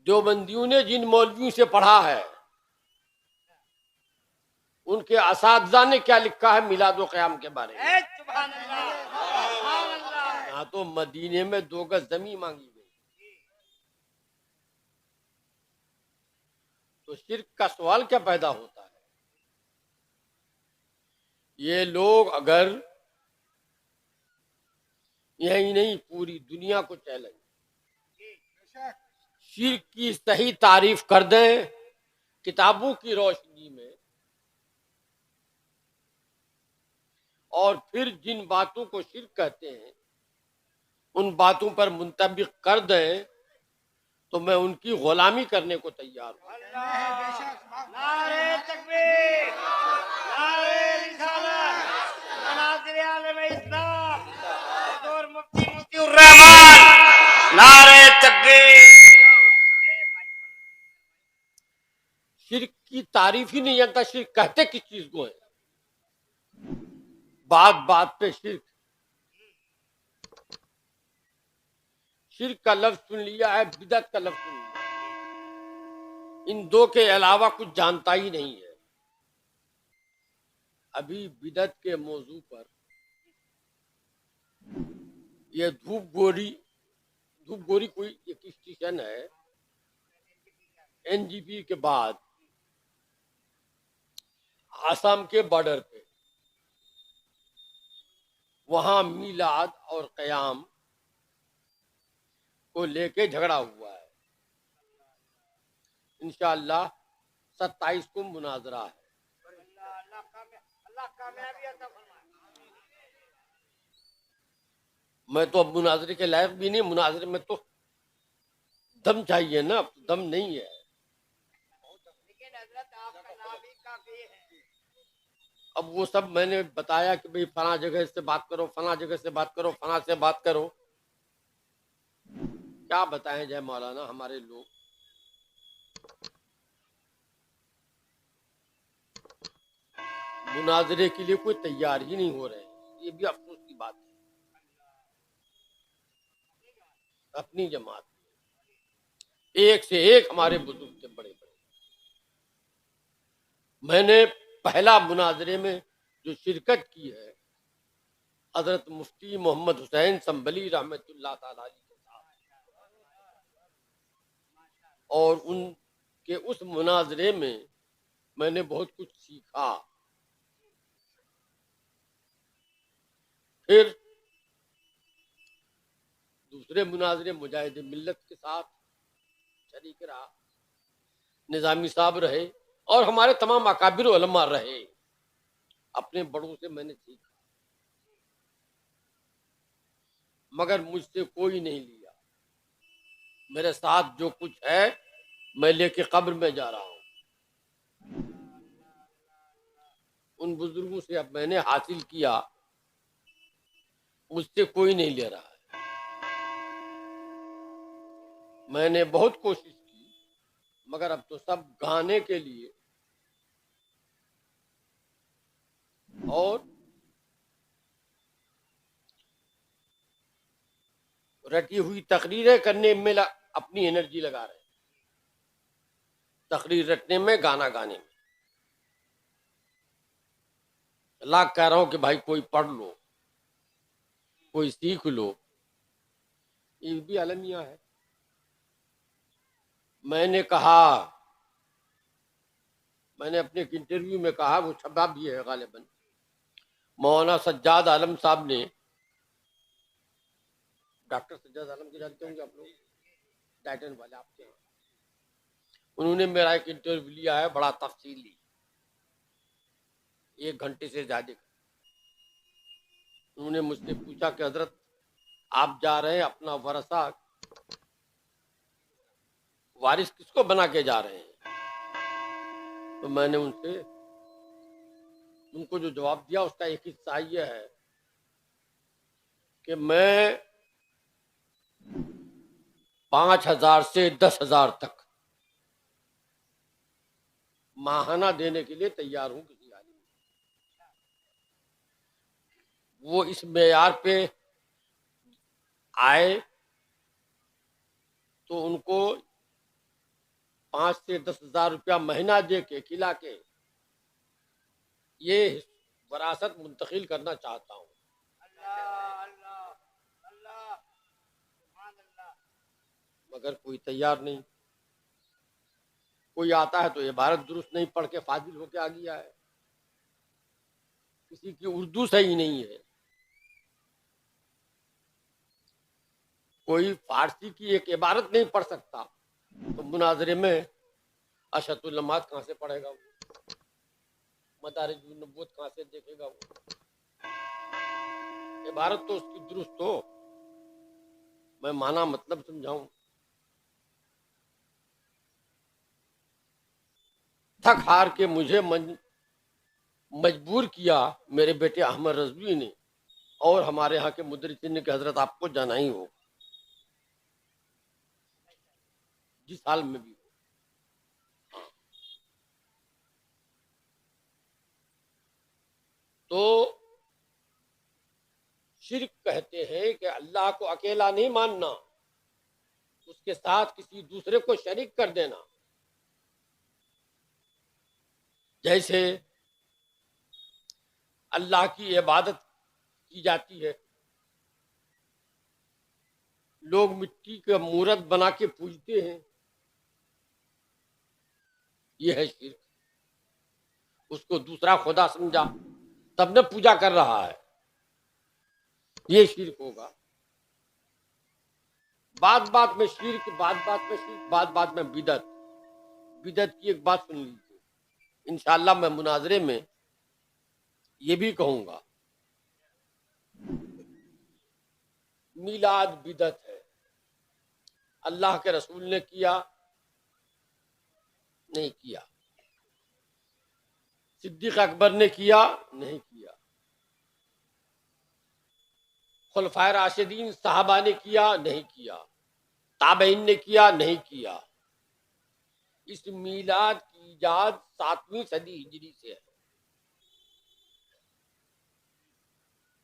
دیوبندیوں نے جن مولویوں سے پڑھا ہے ان کے اساتذہ نے کیا لکھا ہے میلاد و قیام کے بارے میں؟ سبحان اللہ، سبحان اللہ۔ یہاں تو مدینے میں 2 گز زمین مانگی گئی، تو شرک کا سوال کیا پیدا ہوتا ہے؟ یہ لوگ اگر یہی نہیں پوری دنیا کو چیلنج شرک کی صحیح تعریف کر دیں کتابوں کی روشنی میں، اور پھر جن باتوں کو شرک کہتے ہیں ان باتوں پر منطبق کر دیں تو میں ان کی غلامی کرنے کو تیار ہوں۔ نعرہ تکبیر، نعرہ رسالت، مناظر عالم اسلام، حضور مفتی الرحمان، نعرہ تکبیر۔ شرک کی تعریف ہی نہیں جانتا، شرک کہتے کس چیز کو ہے؟ بات بات پہ شرک، شرک کا لفظ سن لیا ہے، بدعت کا لفظ سن لیا ہے، ان دو کے علاوہ کچھ جانتا ہی نہیں ہے۔ ابھی بدعت کے موضوع پر یہ دھوپ گوری کوئی ایک اسٹیشن ہے این جی پی کے بعد آسام کے بارڈر پہ، وہاں میلاد اور قیام کو لے کے جھگڑا ہوا ہے۔ انشاءاللہ 27 کو مناظرہ ہے۔ اللہ کامیابی عطا فرمائے۔ میں تو اب مناظرے کے لائق بھی نہیں، مناظرے میں تو دم چاہیے نا، اب دم نہیں ہے۔ لیکن حضرت آپ کا نام ہی کافی ہے۔ اب وہ سب میں نے بتایا کہ بھئی فلاں جگہ سے بات کرو، فلاں جگہ سے بات کرو، فلاں سے بات کرو، کیا بتائیں جے مولانا ہمارے لوگ۔ مناظرے کے لیے کوئی تیار ہی نہیں ہو رہے ہیں، یہ بھی افسوس کی بات ہے۔ اپنی جماعت ایک سے ایک ہمارے بزرگ تھے بڑے بڑے۔ میں نے پہلا مناظرے میں جو شرکت کی ہے حضرت مفتی محمد حسین سنبھلی رحمت اللہ تعالی علیہ کے ساتھ، اور ان کے اس مناظرے میں نے بہت کچھ سیکھا۔ پھر دوسرے مناظرے مجاہد ملت کے ساتھ شریک رہا، نظامی صاحب رہے اور ہمارے تمام اکابر علماء رہے۔ اپنے بڑوں سے میں نے سیکھا، مگر مجھ سے کوئی نہیں لیا۔ میرے ساتھ جو کچھ ہے میں لے کے قبر میں جا رہا ہوں۔ ان بزرگوں سے اب میں نے حاصل کیا، مجھ سے کوئی نہیں لے رہا ہے۔ میں نے بہت کوشش کی، مگر اب تو سب گانے کے لیے اور رٹی ہوئی تقریریں کرنے میں اپنی انرجی لگا رہے ہیں، تقریر رٹنے میں، گانا گانے میں۔ اللہ کہہ رہا ہوں کہ بھائی کوئی پڑھ لو، کوئی سیکھ لو، یہ بھی المیہ ہے۔ میں نے کہا، میں نے اپنے ایک انٹرویو میں کہا، وہ چھپا بھی ہے غالباً، مولانا سجاد عالم صاحب نے، ڈاکٹر سجاد عالم کے جانتے ہوں گے آپ لوگ، ڈائٹن والے آپ کے ہیں، انہوں نے میرا ایک انٹرویو لیا ہے بڑا تفصیلی، 1 گھنٹے سے زیادہ کا۔ انہوں نے مجھ سے پوچھا کہ حضرت آپ جا رہے ہیں، اپنا ورثہ وارث کس کو بنا کے جا رہے ہیں؟ تو میں نے ان کو جو جواب دیا اس کا ایک حصہ یہ ہے کہ میں 5,000 سے 10,000 تک ماہانہ دینے کے لیے تیار ہوں کسی عالم کو۔ وہ اس معیار پہ آئے تو ان کو 5 سے 10,000 روپیہ مہینہ دے کے کھلا کے یہ وراثت منتقل کرنا چاہتا ہوں، اللہ اللہ اللہ سبحان اللہ مگر کوئی تیار نہیں. کوئی آتا ہے تو عبارت درست نہیں پڑھ کے فاضل ہو کے آ گیا ہے، کسی کی اردو صحیح نہیں ہے، کوئی فارسی کی ایک عبارت نہیں پڑھ سکتا، تو مناظرے میں اشہد العلمات کہاں سے پڑھے گا وہ؟ مدارج النبوت کہاں سے دیکھے گا وہ؟ عبارت تو اس کی درست ہو، میں معنی مطلب سمجھاؤں. تھک ہار کے مجھے مجبور کیا میرے بیٹے احمد رضوی نے اور ہمارے یہاں کے مدرسین نے کہ حضرت آپ کو جانا ہی ہو جس حال میں بھی ہو. تو شرک کہتے ہیں کہ اللہ کو اکیلا نہیں ماننا، اس کے ساتھ کسی دوسرے کو شریک کر دینا. جیسے اللہ کی عبادت کی جاتی ہے، لوگ مٹی کا مورت بنا کے پوجتے ہیں، یہ ہے شرک. اس کو دوسرا خدا سمجھا تب نہ پوجا کر رہا ہے، یہ شرک ہوگا. بات بات میں شرک، بات بات میں شرک، بات بات میں بدعت. بدعت کی ایک بات سن لیجیے، انشاءاللہ میں مناظرے میں یہ بھی کہوں گا. میلاد بدعت ہے، اللہ کے رسول نے کیا نہیں کیا، صدیق اکبر نے کیا نہیں کیا، خلفائے راشدین صحابہ نے کیا نہیں کیا، تابعین نے کیا نہیں کیا. اس میلاد کی ایجاد 7ویں صدی ہجری سے ہے،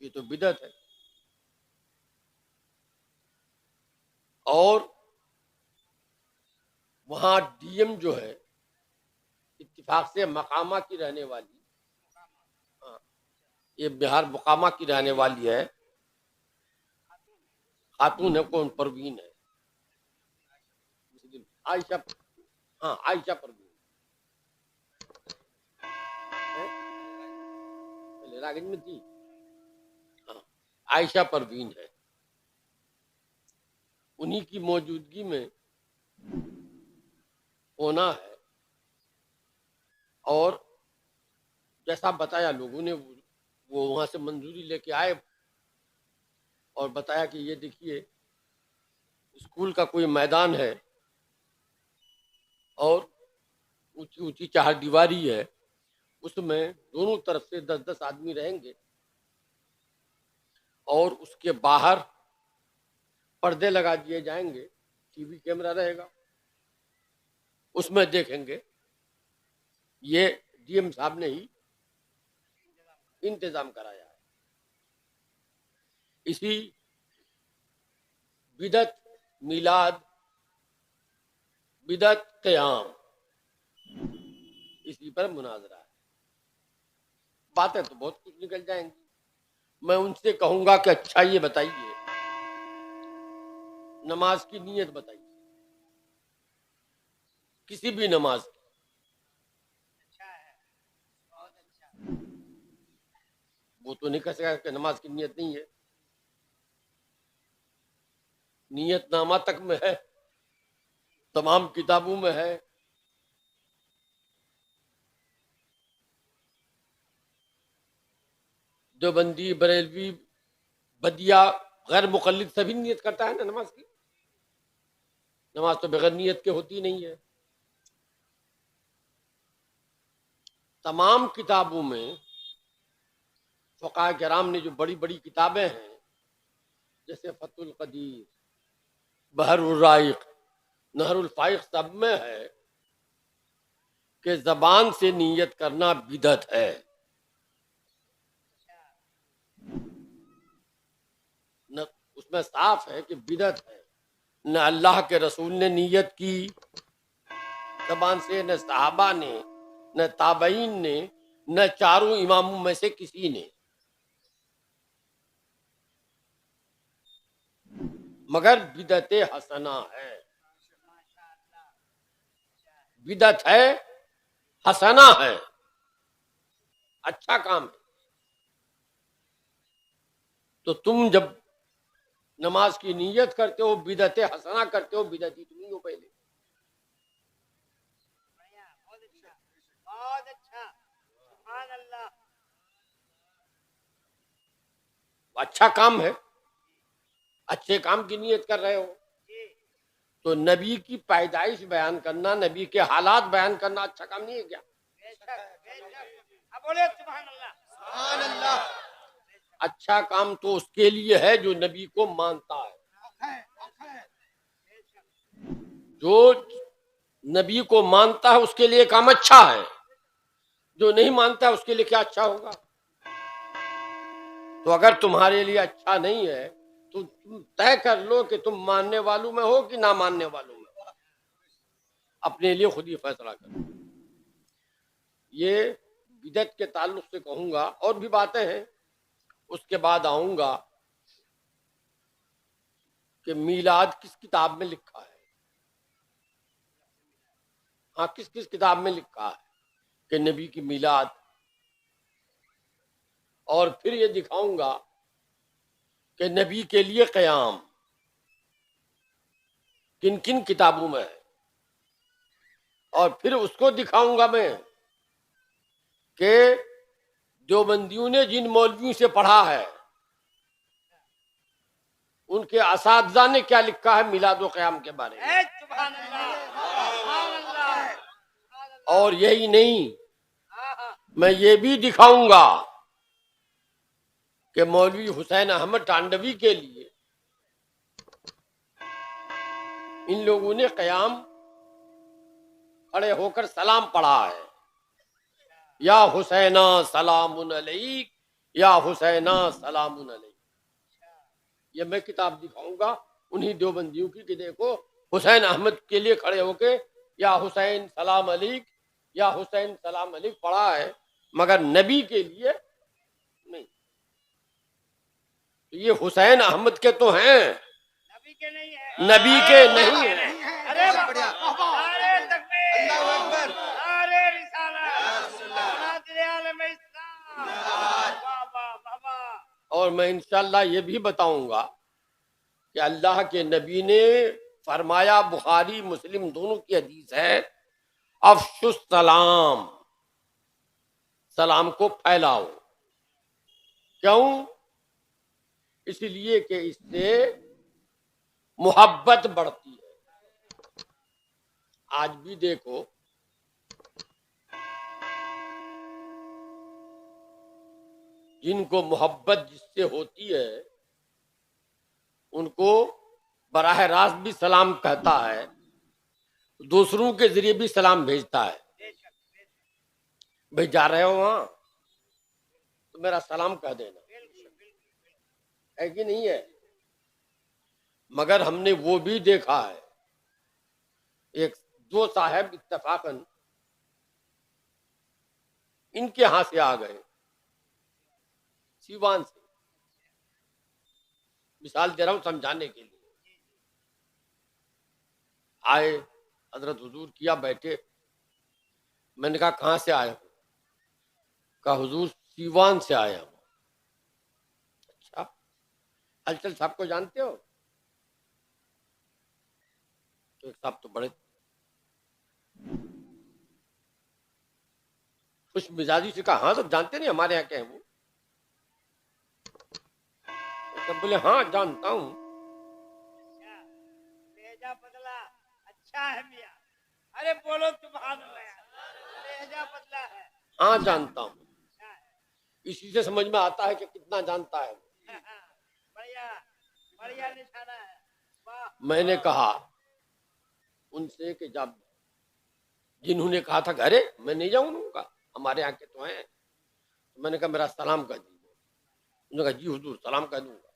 یہ تو بدعت ہے. اور وہاں ڈی ایم جو ہے اتفاق سے مقامہ کی رہنے والی، ہاں، یہ بہار مقامہ کی رہنے والی ہے، خاتون ہے، کون پروین ہے، مسلم عائشہ، ہاں عائشہ پروین پہلے راگنج میں تھی، ہاں عائشہ پروین ہے. انہی کی موجودگی میں ہونا ہے. اور جیسا بتایا لوگوں نے، وہ وہاں سے منظوری لے کے آئے اور بتایا کہ یہ دیکھیے اسکول کا کوئی میدان ہے اور اونچی اونچی چہار دیواری ہے، اس میں دونوں طرف سے 10-10 آدمی رہیں گے اور اس کے باہر پردے لگا دیے جائیں گے، ٹی وی کیمرہ رہے گا، اس میں دیکھیں گے. یہ ڈی ایم صاحب نے ہی انتظام کرایا ہے. اسی بدعت میلاد، بدعت قیام، اسی پر مناظرہ ہے. باتیں تو بہت کچھ نکل جائیں گی. میں ان سے کہوں گا کہ اچھا یہ بتائیے نماز کی نیت بتائیے، کسی بھی نماز کی. اچھا ہے بہت اچھا وہ تو نہیں کہہ سکا کہ نماز کی نیت نہیں ہے، نیت نامہ تک میں ہے، تمام کتابوں میں ہے. دیوبندی، بریلوی، بدیا، غیر مقلد سبھی نیت کرتا ہے نا نماز کی. نماز تو بغیر نیت کے ہوتی نہیں ہے. تمام کتابوں میں فقہاء کرام نے جو بڑی بڑی کتابیں ہیں جیسے فتح القدیر، بحر الرائق، نہر الفائق، سب میں ہے کہ زبان سے نیت کرنا بدعت ہے. نہ اس میں صاف ہے کہ بدعت ہے. نہ اللہ کے رسول نے نیت کی، زبان سے نہ صحابہ نے، نہ تابعین نے، نہ چاروں اماموں میں سے کسی نے، مگر بدعت حسنہ ہے، بدعت ہے، حسنہ ہے، اچھا کام ہے۔ تو تم جب نماز کی نیت کرتے ہو، بدعت حسنہ کرتے ہو، بدعتی تم ہی ہو پہلے۔ بڑھیا، بہت اچھا، بہت اچھا، سبحان اللہ۔ اچھا کام ہے، اچھے کام کی نیت کر رہے ہو، جی تو نبی کی پیدائش بیان کرنا، نبی کے حالات بیان کرنا اچھا کام نہیں ہے کیا؟ بے شک بے شک، اب بولے سبحان اللہ، سبحان اللہ۔ اچھا کام تو اس کے لیے ہے جو نبی کو مانتا ہے، جو نبی کو مانتا ہے اس کے لیے کام اچھا ہے، جو نہیں مانتا ہے اس کے لیے کیا اچھا ہوگا؟ تو اگر تمہارے لیے اچھا نہیں ہے تو تم طے کر لو کہ تم ماننے والوں میں ہو کہ نہ ماننے والوں میں ہو، اپنے لیے خود ہی فیصلہ کرو۔ یہ بدعت کے تعلق سے کہوں گا، اور بھی باتیں ہیں، اس کے بعد آؤں گا کہ میلاد کس کتاب میں لکھا ہے، ہاں کس کس کتاب میں لکھا ہے کہ نبی کی میلاد، اور پھر یہ دکھاؤں گا کہ نبی کے لیے قیام کن کن کتابوں میں ہے، اور پھر اس کو دکھاؤں گا میں کہ دیوبندیوں نے جن مولویوں سے پڑھا ہے ان کے اساتذہ نے کیا لکھا ہے میلاد و قیام کے بارے میں، اے سبحان اللہ، سبحان اللہ، سبحان اللہ۔ اور یہی نہیں، ہاں ہاں، میں یہ بھی دکھاؤں گا کہ مولوی حسین احمد ٹانڈوی کے لیے ان لوگوں نے قیام کھڑے ہو کر سلام پڑھا ہے، یا حسینہ سلام علیک، یا حسینہ سلام علیک۔ یہ میں کتاب دکھاؤں گا انہی دیوبندیوں کی کہ دیکھو حسین احمد کے لیے کھڑے ہو کے یا حسین سلام علیک، یا حسین سلام علیک پڑھا ہے، مگر نبی کے لیے نہیں۔ یہ حسین احمد کے تو ہیں، نبی کے نہیں ہے، نبی کے نہیں ہیں۔ ارے نعرے تکبیر، اللہ اکبر، نعرے رسالت، ناظر عالم اسلام، واہ واہ واہ واہ۔ اور میں انشاءاللہ یہ بھی بتاؤں گا کہ اللہ کے نبی نے فرمایا، بخاری مسلم دونوں کی حدیث ہے، افشوا السلام، سلام کو پھیلاؤ۔ کیوں؟ اس لیے کہ اس سے محبت بڑھتی ہے۔ آج بھی دیکھو جن کو محبت جس سے ہوتی ہے ان کو براہ راست بھی سلام کہتا ہے، دوسروں کے ذریعے بھی سلام بھیجتا ہے، بے شک بے شک، بھائی جا رہے ہو وہاں تو میرا سلام کہہ دینا، بالکل بالکل، ہے کہ نہیں ہے؟ مگر ہم نے وہ بھی دیکھا ہے، ایک دو صاحب اتفاقاً ان کے ہاں سے آ گئے، سیوان سے، مثال دے رہا ہوں سمجھانے کے لیے، آئے، حضرت حضور کیا، بیٹھے، میں نے کہا کہاں سے آئے ہو؟ کہا حضور سیوان سے آئے ہوں۔ اچھا، ہلچل صاحب کو جانتے ہو؟ تو ایک صاحب تو بڑے خوش مزاجی سے کہا ہاں سب جانتے نہیں، ہمارے یہاں کے ہیں وہ۔ سب بولے ہاں جانتا ہوں۔ اچھا، لہجہ بدلا، اچھا ہے میاں، ارے بولو سبحان اللہ یار، لہجہ بدلا ہے، ہاں جانتا ہوں، اچھا ہے، اسی سے سمجھ میں آتا ہے کہ کتنا جانتا ہے۔ بڑھیا بڑھیا نشانہ ہے، واہ۔ میں نے کہا ان سے کہ جب جنہوں نے کہا تھا کہ ارے میں نہیں جاؤں ان کا، ہمارے یہاں کے تو ہیں، تو میں نے کہا میرا سلام کہہ دیجیے، انہوں نے کہا جی حضور سلام کہہ دوں گا۔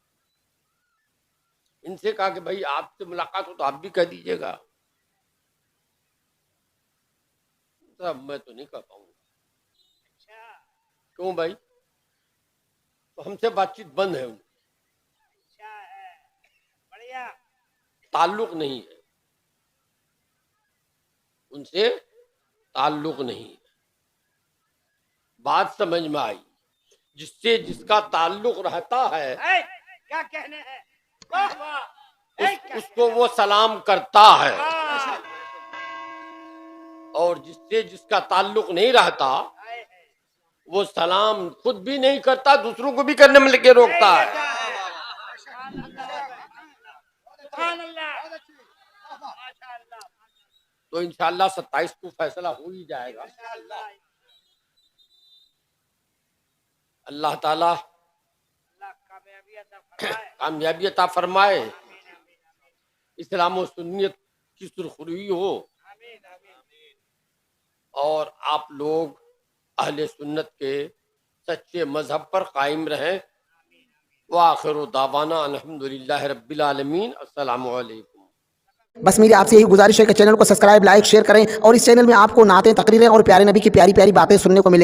ان سے کہا کہ بھائی آپ سے ملاقات ہو تو آپ بھی کہہ دیجیے گا۔ صاحب میں تو نہیں کر پاؤں گا. اچھا کیوں بھائی؟ تو ہم سے بات چیت بند ہے, ان اچھا ہے, بڑھیا. تعلق نہیں ہے, ان سے تعلق نہیں ہے. بات سمجھ میں آئی؟ جس سے جس کا تعلق رہتا ہے اے, کیا کہنے ہیں, واہ واہ, اے, کیا اس کو وہ سلام کرتا ہے, ہاں, اور جس سے جس کا تعلق نہیں رہتا اے, اے, وہ سلام خود بھی نہیں کرتا, دوسروں کو بھی کرنے میں لگے روکتا ہے. سبحان اللہ, سبحان اللہ, ماشاء اللہ, تو انشاءاللہ 27 کو فیصلہ ہو ہی جائے گا. انشاءاللہ, اللہ تعالی اللہ کامیابی عطا فرمائے. کامیابی عطا فرمائے, آمین, آمین, آمین, اسلام و سنت کی سرخروئی ہو, آمین, آمین. اور آپ لوگ اہل سنت کے سچے مذہب پر قائم رہیں. وآخر دعوانا الحمدللہ رب العالمین. السلام علیکم. بس میری آپ سے یہی گزارش ہے کہ چینل کو سبسکرائب، لائک، شیئر کریں، اور اس چینل میں آپ کو نعتیں، تقریریں اور پیارے نبی کی پیاری پیاری باتیں سننے کو ملیں.